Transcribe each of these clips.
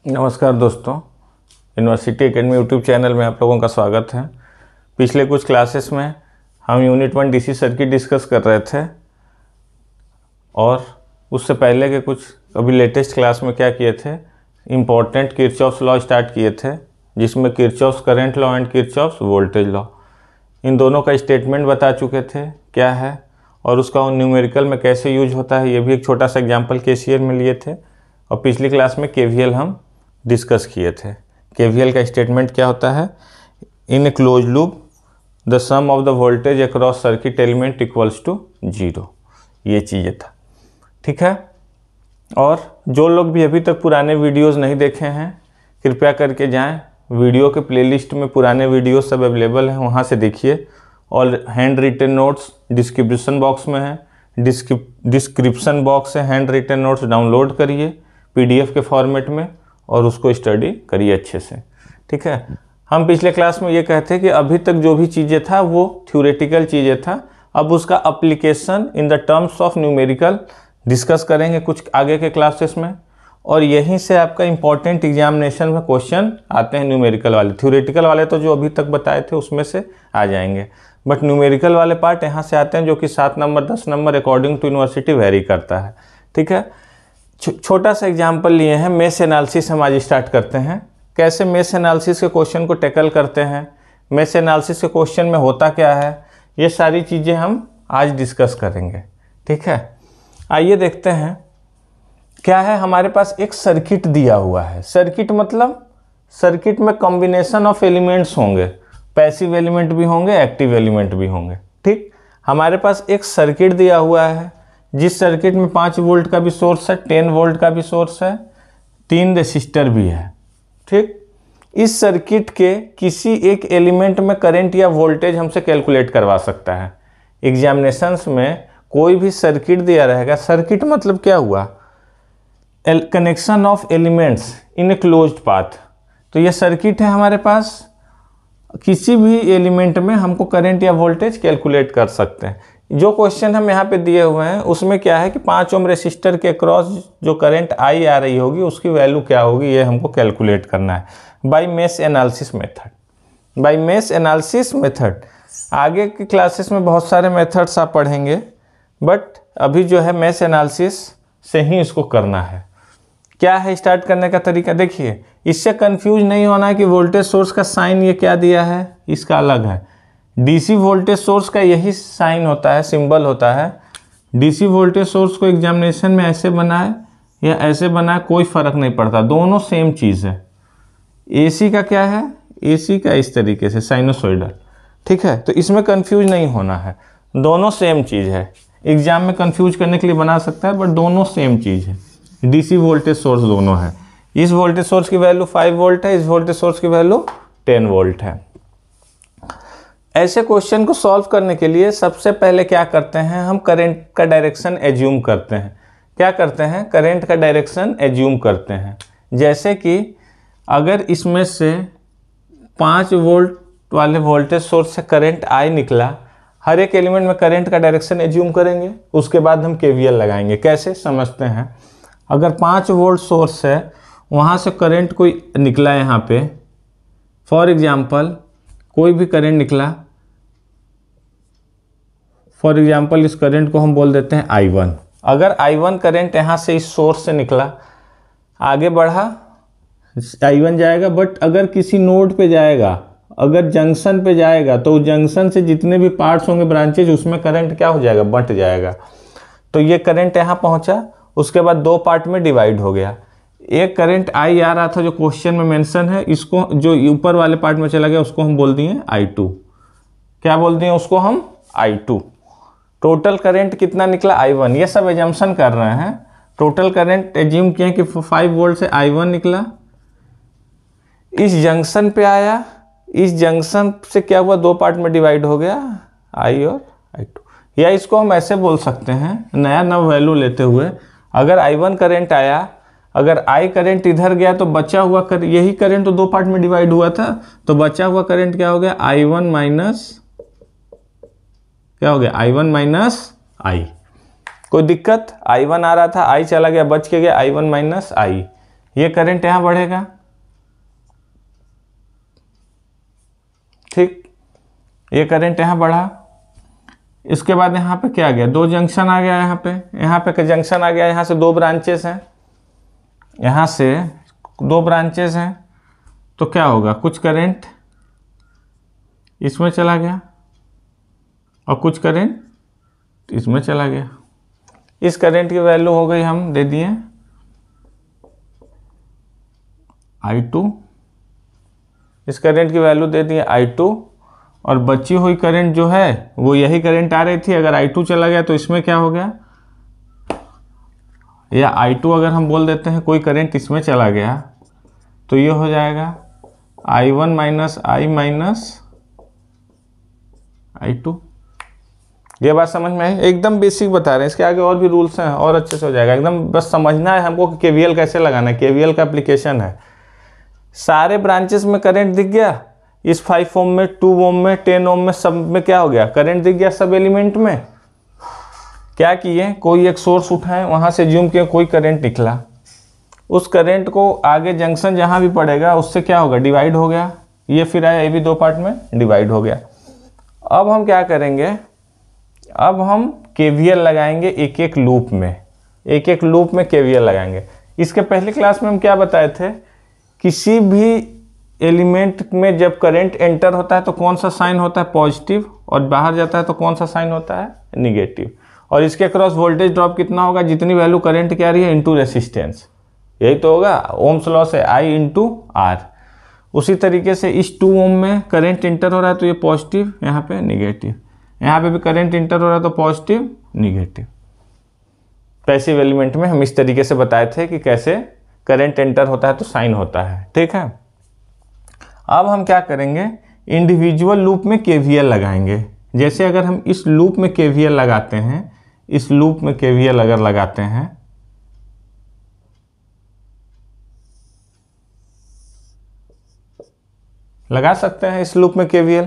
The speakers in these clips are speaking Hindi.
नमस्कार दोस्तों, यूनिवर्सिटी एकेडमी यूट्यूब चैनल में आप लोगों का स्वागत है। पिछले कुछ क्लासेस में हम यूनिट 1 डीसी सर्किट डिस्कस कर रहे थे और उससे पहले के कुछ अभी लेटेस्ट क्लास में क्या किए थे, इम्पोर्टेंट किरचॉफ्स लॉ स्टार्ट किए थे, जिसमें Kirchhoff's current law and Kirchhoff's voltage law, इन दोनों का स्टेटमेंट बता चुके थे क्या है और उसका न्यूमेरिकल में कैसे यूज होता है। ये भी एक छोटा सा एग्जाम्पल केसीएल में लिए थे और पिछली क्लास में केवीएल हम डिस्कस किए थे। केवीएल का स्टेटमेंट क्या होता है, in a close loop the sum of the voltage across circuit element equals to 0। ये चीज़ें था, ठीक है। और जो लोग भी अभी तक पुराने वीडियोस नहीं देखे हैं, कृपया करके जाएं, वीडियो के प्लेलिस्ट में पुराने वीडियो सब अवेलेबल हैं, वहाँ से देखिए। और hand written notes description box में है, डिस्क्रिप्शन बॉक्स से हैंड रिटन नोट्स डाउनलोड करिए पीडीएफ के फॉर्मेट में और उसको स्टडी करिए अच्छे से, ठीक है। हम पिछले क्लास में ये कहते हैं कि अभी तक जो भी चीज़ें था वो थ्योरेटिकल चीज़ें था, अब उसका application in the terms of numerical discuss करेंगे कुछ आगे के क्लासेस में। और यहीं से आपका इम्पॉर्टेंट एग्जामिनेशन में क्वेश्चन आते हैं न्यूमेरिकल वाले। थ्योरेटिकल वाले तो जो अभी तक बताए थे उसमें से आ जाएंगे, बट न्यूमेरिकल वाले पार्ट यहाँ से आते हैं, जो कि 7 number 10 number according to university vary करता है, ठीक है। छोटा सा एग्जाम्पल लिए हैं, मेश एनालिसिस हम आज स्टार्ट करते हैं। कैसे मेश एनालिसिस के क्वेश्चन को टैकल करते हैं, मेश एनालिसिस के क्वेश्चन में होता क्या है, ये सारी चीज़ें हम आज डिस्कस करेंगे, ठीक है। आइए देखते हैं क्या है। हमारे पास एक सर्किट दिया हुआ है। सर्किट मतलब सर्किट में कॉम्बिनेशन ऑफ एलिमेंट्स होंगे, पैसिव एलिमेंट भी होंगे, एक्टिव एलिमेंट भी होंगे, ठीक। हमारे पास एक सर्किट दिया हुआ है, जिस सर्किट में 5 वोल्ट का भी सोर्स है, 10 वोल्ट का भी सोर्स है, 3 रेसिस्टर भी है, ठीक। इस सर्किट के किसी एक एलिमेंट में करंट या वोल्टेज हमसे कैलकुलेट करवा सकता है। एग्जामिनेशंस में कोई भी सर्किट दिया रहेगा, सर्किट मतलब क्या हुआ, connection of elements in a closed path. तो ये सर्किट है हमारे पास, किसी भी एलिमेंट में हमको करंट या वोल्टेज कैलकुलेट कर सकते हैं। जो क्वेश्चन हम यहाँ पे दिए हुए हैं उसमें क्या है कि 5 ओम रेसिस्टर के क्रॉस जो करंट आई आ रही होगी उसकी वैल्यू क्या होगी, ये हमको कैलकुलेट करना है by mesh analysis method. By mesh analysis method आगे की क्लासेस में बहुत सारे मेथड्स आप पढ़ेंगे, बट अभी जो है मेश एनालिसिस से ही इसको करना है। क्या है स्टार्ट करने का तरीका, देखिए, इससे कंफ्यूज नहीं होना है कि वोल्टेज सोर्स का साइन ये क्या दिया है, इसका अलग है। डीसी वोल्टेज सोर्स का यही साइन होता है, सिंबल होता है। डीसी वोल्टेज सोर्स को एग्जामिनेशन में ऐसे बनाए या ऐसे बनाए कोई फर्क नहीं पड़ता, दोनों सेम चीज़ है। एसी का क्या है, एसी का इस तरीके से साइनोसॉइडल, ठीक है। तो इसमें कंफ्यूज नहीं होना है, दोनों सेम चीज़ है। एग्जाम में कंफ्यूज करने के लिए बना सकता है, बट दोनों सेम चीज़ है। डीसी वोल्टेज सोर्स दोनों है। इस वोल्टेज सोर्स की वैल्यू 5 वोल्ट है, इस वोल्टेज सोर्स की वैल्यू 10 वोल्ट है। ऐसे क्वेश्चन को सॉल्व करने के लिए सबसे पहले क्या करते हैं, हम करंट का डायरेक्शन एज्यूम करते हैं। क्या करते हैं, करंट का डायरेक्शन एज्यूम करते हैं। जैसे कि अगर इसमें से 5 वोल्ट वाले वोल्टेज सोर्स से करंट आई निकला, हर एक एलिमेंट में करंट का डायरेक्शन एज्यूम करेंगे, उसके बाद हम केवीएल लगाएंगे। कैसे समझते हैं, अगर 5 वोल्ट सोर्स है, वहाँ से करंट कोई निकला यहाँ पे, फॉर एग्जाम्पल कोई भी करंट निकला, फॉर एग्जाम्पल इस करंट को हम बोल देते हैं I1। अगर I1 करंट यहाँ से इस सोर्स से निकला, आगे बढ़ा, I1 जाएगा, बट अगर किसी नोड पे जाएगा, अगर जंक्शन पे जाएगा, तो जंक्शन से जितने भी पार्ट्स होंगे ब्रांचेज, उसमें करंट क्या हो जाएगा, बंट जाएगा। तो ये करंट यहाँ पहुँचा, उसके बाद 2 पार्ट में डिवाइड हो गया। एक करंट आई आ रहा था जो क्वेश्चन में मेंशन है, इसको जो ऊपर वाले पार्ट में चला गया उसको हम बोल दिए I2। क्या बोल दिए उसको हम, I2। टोटल करंट कितना निकला, I1। ये सब एजम्पशन कर रहे हैं। टोटल करंट एज्यूम किए कि 5 वोल्ट से I1 निकला, इस जंक्शन पे आया, इस जंक्शन से क्या हुआ, 2 पार्ट में डिवाइड हो गया, I और I2। या इसको हम ऐसे बोल सकते हैं, नया नव वैल्यू लेते हुए, अगर I1 करंट आया, अगर I करंट इधर गया तो बचा हुआ यही करंट तो 2 पार्ट में डिवाइड हुआ था, तो बचा हुआ करंट क्या हो गया, I1 माइनस क्या हो गया, I1 माइनस I। कोई दिक्कत, I1 आ रहा था, I चला गया, बच के गया I1 माइनस I। ये करंट यहाँ बढ़ेगा, ठीक, ये करंट यहाँ बढ़ा। इसके बाद यहाँ पे क्या आ गया, दो जंक्शन आ गया, यहाँ पे जंक्शन आ गया, यहाँ से दो ब्रांचेस हैं, यहाँ से दो ब्रांचेस हैं, तो क्या होगा, कुछ करंट इसमें चला गया और कुछ करंट इसमें चला गया। इस करंट की वैल्यू हो गई, हम दे दिए I2, इस करंट की वैल्यू दे दिए I2, और बची हुई करंट जो है वो यही करंट आ रही थी। अगर I2 चला गया तो इसमें क्या हो गया, या I2 अगर हम बोल देते हैं कोई करंट इसमें चला गया तो ये हो जाएगा I1 minus I minus I2। ये बात समझ में आई? एकदम बेसिक बता रहे हैं, इसके आगे और भी रूल्स हैं और अच्छे से हो जाएगा। एकदम बस समझना है हमको कि KVL कैसे लगाना है, KVL का एप्लीकेशन है। सारे ब्रांचेस में करंट दिख गया, इस 5 ओम में, 2 ओम में, 10 ओम में, सब में क्या हो गया, करंट दिख गया सब एलिमेंट में। क्या किए, कोई एक सोर्स उठाएं, वहां से ज्यूम किए कोई करंट निकला, उस करंट को आगे जंक्शन जहां भी पड़ेगा उससे क्या होगा, डिवाइड हो गया। ये फिर आया, ये भी दो पार्ट में डिवाइड हो गया। अब हम क्या करेंगे, अब हम KVL लगाएंगे एक एक लूप में, एक एक लूप में KVL लगाएंगे। इसके पहले क्लास में हम क्या बताए थे, किसी भी एलिमेंट में जब करंट एंटर होता है तो कौन सा साइन होता है, पॉजिटिव, और बाहर जाता है तो कौन सा साइन होता है, निगेटिव। और इसके अक्रॉस वोल्टेज ड्रॉप कितना होगा, जितनी वैल्यू करंट की आ रही है इनटू रेसिस्टेंस, यही तो होगा, ओम्स लॉ से I इंटू R। उसी तरीके से इस 2 ओम में करंट इंटर हो रहा है तो ये पॉजिटिव, यहाँ पे निगेटिव, यहाँ पे भी करंट इंटर हो रहा है तो पॉजिटिव निगेटिव। पैसिव एलिमेंट में हम इस तरीके से बताए थे कि कैसे करंट एंटर होता है तो साइन होता है, ठीक है। अब हम क्या करेंगे, इंडिविजुअल लूप में KVL लगाएंगे। जैसे अगर हम इस लूप में KVL लगाते हैं, इस लूप में KVL अगर लगाते हैं, लगा सकते हैं इस लूप में KVL,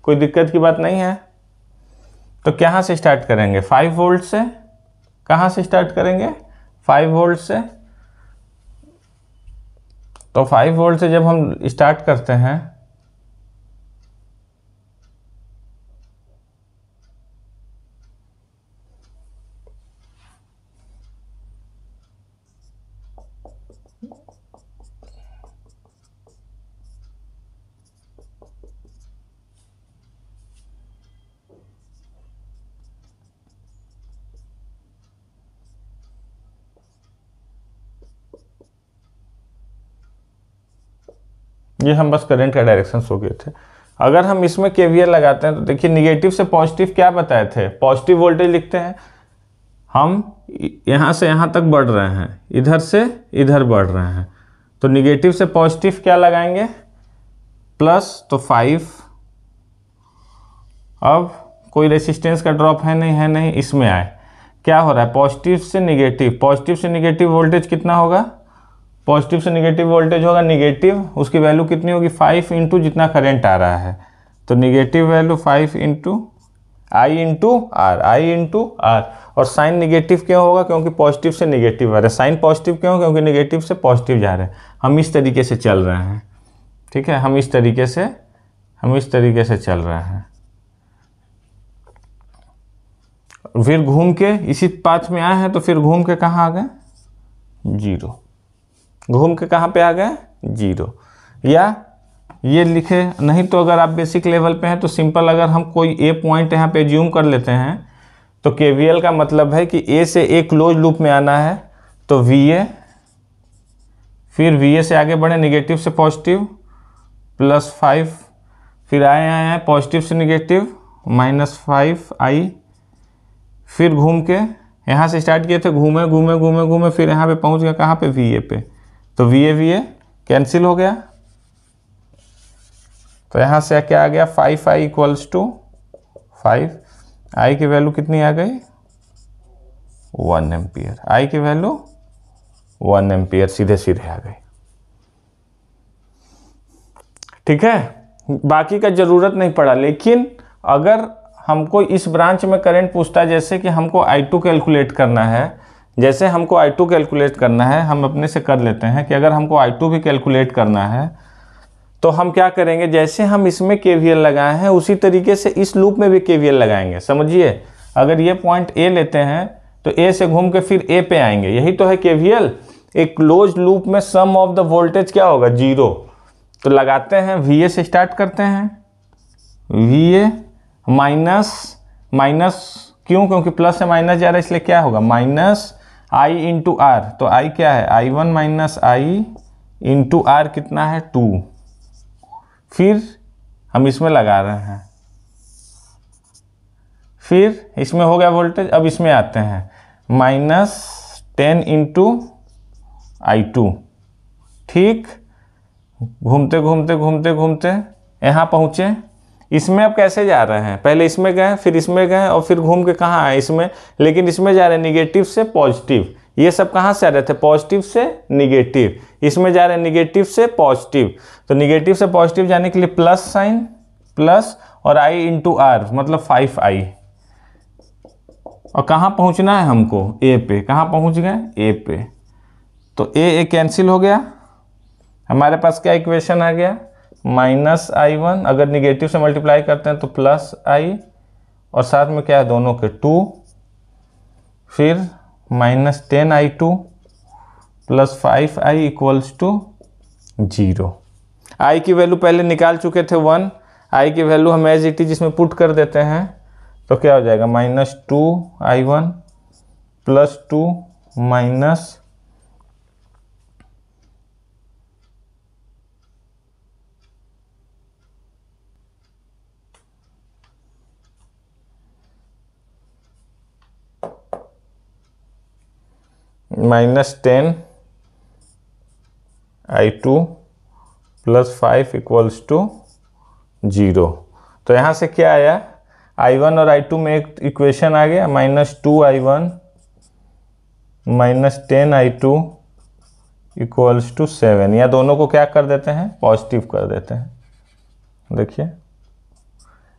कोई दिक्कत की बात नहीं है। तो कहाँ से स्टार्ट करेंगे, 5 वोल्ट से। कहाँ से स्टार्ट करेंगे, 5 वोल्ट से। तो 5 वोल्ट से जब हम स्टार्ट करते हैं ये हम बस करंट का डायरेक्शन हो गए थे। अगर हम इसमें KVL लगाते हैं तो देखिए निगेटिव से पॉजिटिव क्या बताए थे, पॉजिटिव वोल्टेज लिखते हैं हम, यहाँ से यहाँ तक बढ़ रहे हैं, इधर से इधर बढ़ रहे हैं, तो निगेटिव से पॉजिटिव क्या लगाएंगे, प्लस, तो 5। अब कोई रेसिस्टेंस का ड्रॉप है नहीं, है नहीं, इसमें आए, क्या हो रहा है, पॉजिटिव से निगेटिव, पॉजिटिव से निगेटिव वोल्टेज कितना होगा, पॉजिटिव से निगेटिव वोल्टेज होगा निगेटिव, उसकी वैल्यू कितनी होगी, 5 इंटू जितना करंट आ रहा है, तो negative value 5 into I into R, I into R। और साइन निगेटिव क्यों होगा, क्योंकि पॉजिटिव से निगेटिव आ रहा है। साइन पॉजिटिव क्यों, क्योंकि निगेटिव से पॉजिटिव जा रहे हैं। हम इस तरीके से चल रहे हैं, ठीक है, हम इस तरीके से चल रहे हैं। फिर घूम के इसी पाथ में आए हैं तो फिर घूम के कहाँ आ गए, 0, घूम के कहाँ पे आ गए, 0। या ये लिखे नहीं तो अगर आप बेसिक लेवल पे हैं तो सिंपल, अगर हम कोई A पॉइंट यहाँ पे ज्यूम कर लेते हैं तो KVL का मतलब है कि A से A क्लोज लूप में आना है, तो VA, फिर VA से आगे बढ़े निगेटिव से पॉजिटिव, +5, फिर आए पॉजिटिव से निगेटिव, -5I, फिर घूम के यहाँ से स्टार्ट किए थे, घूमे घूमे घूमे घूमे, फिर यहाँ पे पहुँच गया कहाँ पे, VA पे, तो VA कैंसिल हो गया। तो यहाँ से क्या आ गया, 5I इक्वल्स टू 5, I की वैल्यू कितनी आ गई, 1 एम्पियर, I की वैल्यू 1 एम्पियर सीधे सीधे आ गई, ठीक है। बाकी का ज़रूरत नहीं पड़ा। लेकिन अगर हमको इस ब्रांच में करंट पूछता है, जैसे कि हमको I2 कैलकुलेट करना है, जैसे हमको I2 कैलकुलेट करना है, हम अपने से कर लेते हैं कि अगर हमको I2 भी कैलकुलेट करना है तो हम क्या करेंगे, जैसे हम इसमें KVL लगाए हैं उसी तरीके से इस लूप में भी KVL लगाएंगे। समझिए, अगर ये पॉइंट A लेते हैं तो A से घूम के फिर A पे आएंगे, यही तो है KVL। एक क्लोज लूप में सम ऑफ द वोल्टेज क्या होगा, 0। तो लगाते हैं, VA से स्टार्ट करते हैं, VA माइनस क्यों, क्योंकि प्लस से माइनस जा रहा है इसलिए क्या होगा, माइनस I इंटू आर। तो I क्या है, I1 minus I into are कितना है, 2। फिर हम इसमें लगा रहे हैं, फिर इसमें हो गया वोल्टेज। अब इसमें आते हैं, -10 इंटू I2। ठीक, घूमते घूमते घूमते घूमते यहाँ पहुँचे। इसमें अब कैसे जा रहे हैं, पहले इसमें गए, फिर इसमें गए और फिर घूम के कहाँ आए, इसमें। लेकिन इसमें जा रहे हैं निगेटिव से पॉजिटिव। ये सब कहाँ से आ रहे थे, पॉजिटिव से निगेटिव। इसमें जा रहे हैं निगेटिव से पॉजिटिव। तो निगेटिव से पॉजिटिव जाने के लिए प्लस साइन, प्लस और I इंटू आर मतलब 5I। और कहाँ पहुँचना है हमको, A पे। कहाँ पहुँच गए, A पे। तो A कैंसिल हो गया, हमारे पास क्या इक्वेशन आ गया, -I1, अगर निगेटिव से मल्टीप्लाई करते हैं तो +I, और साथ में क्या है दोनों के 2, फिर -10I2 plus 5I equals to 0। I की वैल्यू पहले निकाल चुके थे 1, I की वैल्यू हम एज इट इज इसमें पुट कर देते हैं तो क्या हो जाएगा, -2I1 plus 2 minus -10I2 plus 5 equals to 0। तो यहाँ से क्या आया, I1 और I2 में एक इक्वेशन आ गया, -2I1 -10I2 इक्वल्स टू 7। या दोनों को क्या कर देते हैं, पॉजिटिव कर देते हैं। देखिए,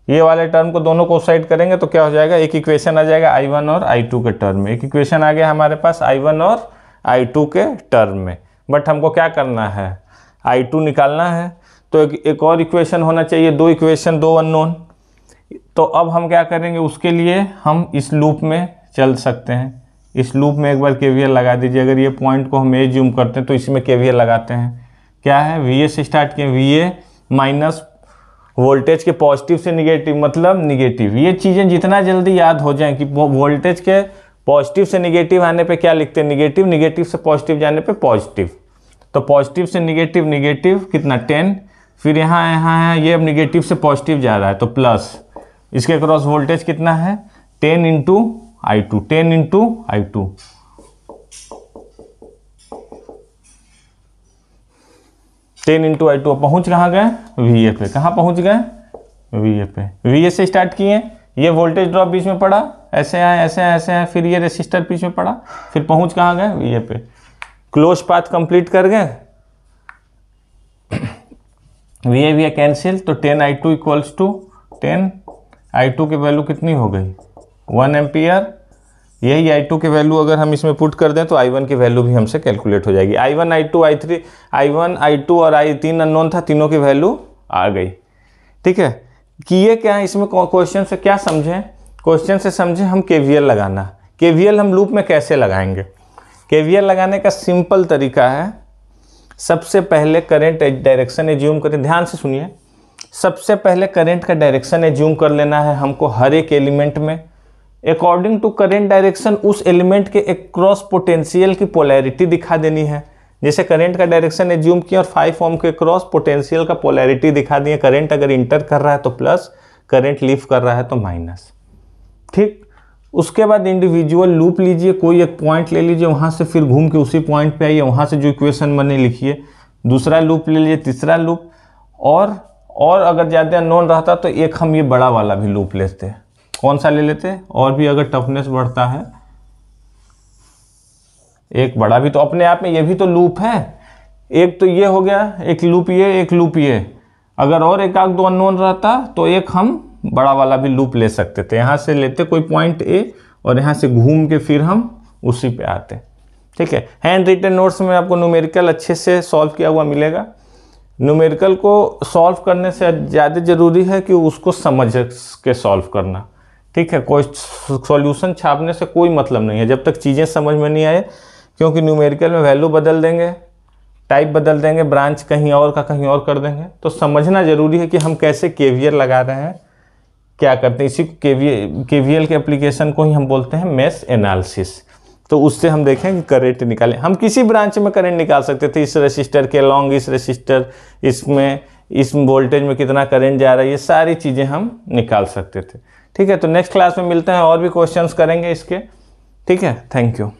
ये वाले टर्म को दोनों को साइड करेंगे तो क्या हो जाएगा, एक इक्वेशन आ जाएगा I1 और I2 के टर्म में। एक इक्वेशन आ गया हमारे पास I1 और I2 के टर्म में। बट हमको क्या करना है, I2 निकालना है, तो एक और इक्वेशन होना चाहिए। दो इक्वेशन, दो अननोन। तो अब हम क्या करेंगे, उसके लिए हम इस लूप में चल सकते हैं। इस लूप में एक बार KVL लगा दीजिए। अगर ये पॉइंट को हम जूम करते हैं तो इसमें KVL लगाते हैं। क्या है, VA से स्टार्ट किए, VA माइनस वोल्टेज के पॉजिटिव से निगेटिव मतलब निगेटिव। ये चीज़ें जितना जल्दी याद हो जाएं कि वोल्टेज के पॉजिटिव से निगेटिव आने पे क्या लिखते हैं, निगेटिव, निगेटिव से पॉजिटिव जाने पे पॉजिटिव। तो पॉजिटिव से निगेटिव, निगेटिव कितना 10, फिर यहाँ ये अब निगेटिव से पॉजिटिव जा रहा है तो प्लस, इसके क्रॉस वोल्टेज कितना है 10 इंटू I2, 10 इंटू I2। पहुंच कहाँ गए, VA पे। कहाँ पहुंच गए, VA पे। VA से स्टार्ट किए, ये वोल्टेज ड्रॉप बीच में पड़ा, ऐसे आए ऐसे आए ऐसे आए, फिर ये रेसिस्टर बीच में पड़ा, फिर पहुंच कहाँ गए, VA पे। क्लोज पाथ कंप्लीट कर गए, VA कैंसिल, तो 10I2 इक्वल्स टू 10I2 की वैल्यू कितनी हो गई, 1 एम्पियर। यही I2 की वैल्यू अगर हम इसमें पुट कर दें तो I1 की वैल्यू भी हमसे कैलकुलेट हो जाएगी। I1, I2, I3, I1, I2 और I3 अननोन था, तीनों की वैल्यू आ गई। ठीक है, कि ये क्या है, इसमें क्वेश्चन से क्या समझें, क्वेश्चन से समझें हम KVL लगाना। KVL हम लूप में कैसे लगाएंगे, KVL लगाने का सिंपल तरीका है, सबसे पहले करंट डायरेक्शन एज्यूम करें। ध्यान से सुनिए, सबसे पहले करंट का डायरेक्शन एज्यूम कर लेना है हमको हर एक एलिमेंट में। अकॉर्डिंग टू करंट डायरेक्शन उस एलिमेंट के क्रॉस पोटेंशियल की पोलैरिटी दिखा देनी है। जैसे करंट का डायरेक्शन एज्यूम किया और 5 ओम के क्रॉस पोटेंशियल का पोलैरिटी दिखा दिए। करंट अगर इंटर कर रहा है तो प्लस, करंट लीव कर रहा है तो माइनस। ठीक, उसके बाद इंडिविजुअल लूप लीजिए, कोई एक पॉइंट ले लीजिए, वहाँ से फिर घूम के उसी पॉइंट पे आइए, वहाँ से जो इक्वेशन बने लिखिए। दूसरा लूप ले लीजिए, तीसरा लूप, और अगर ज़्यादा अननोन रहता तो एक हम ये बड़ा वाला भी लूप लेते। कौन सा ले लेते, और भी अगर टफनेस बढ़ता है एक बड़ा भी, तो अपने आप में ये भी तो लूप है। एक तो ये हो गया, एक लूप ये, एक लूप ये। अगर और एक आध दो अननोन रहता तो एक हम बड़ा वाला भी लूप ले सकते थे। यहाँ से लेते कोई पॉइंट A और यहाँ से घूम के फिर हम उसी पे आते हैं। ठीक है, हैंड रिटन नोट्स में आपको न्यूमेरिकल अच्छे से सॉल्व किया हुआ मिलेगा। न्यूमेरिकल को सॉल्व करने से ज़्यादा ज़रूरी है कि उसको समझ के सॉल्व करना। ठीक है, कोई सॉल्यूशन छापने से कोई मतलब नहीं है जब तक चीज़ें समझ में नहीं आए, क्योंकि न्यूमेरिकल में वैल्यू बदल देंगे, टाइप बदल देंगे, ब्रांच कहीं और का कहीं और कर देंगे। तो समझना ज़रूरी है कि हम कैसे केवीएल लगा रहे हैं, क्या करते हैं। इसी को केवीएल के एप्लीकेशन को ही हम बोलते हैं मेश एनालिसिस। तो उससे हम देखें कि करंट निकालें। हम किसी ब्रांच में करंट निकाल सकते थे, इस रजिस्टर के लॉन्ग, इस रजिस्टर, इसमें इस वोल्टेज में कितना करंट जा रहा है, ये सारी चीज़ें हम निकाल सकते थे। ठीक है, तो नेक्स्ट क्लास में मिलते हैं और भी क्वेश्चंस करेंगे इसके। ठीक है, थैंक यू।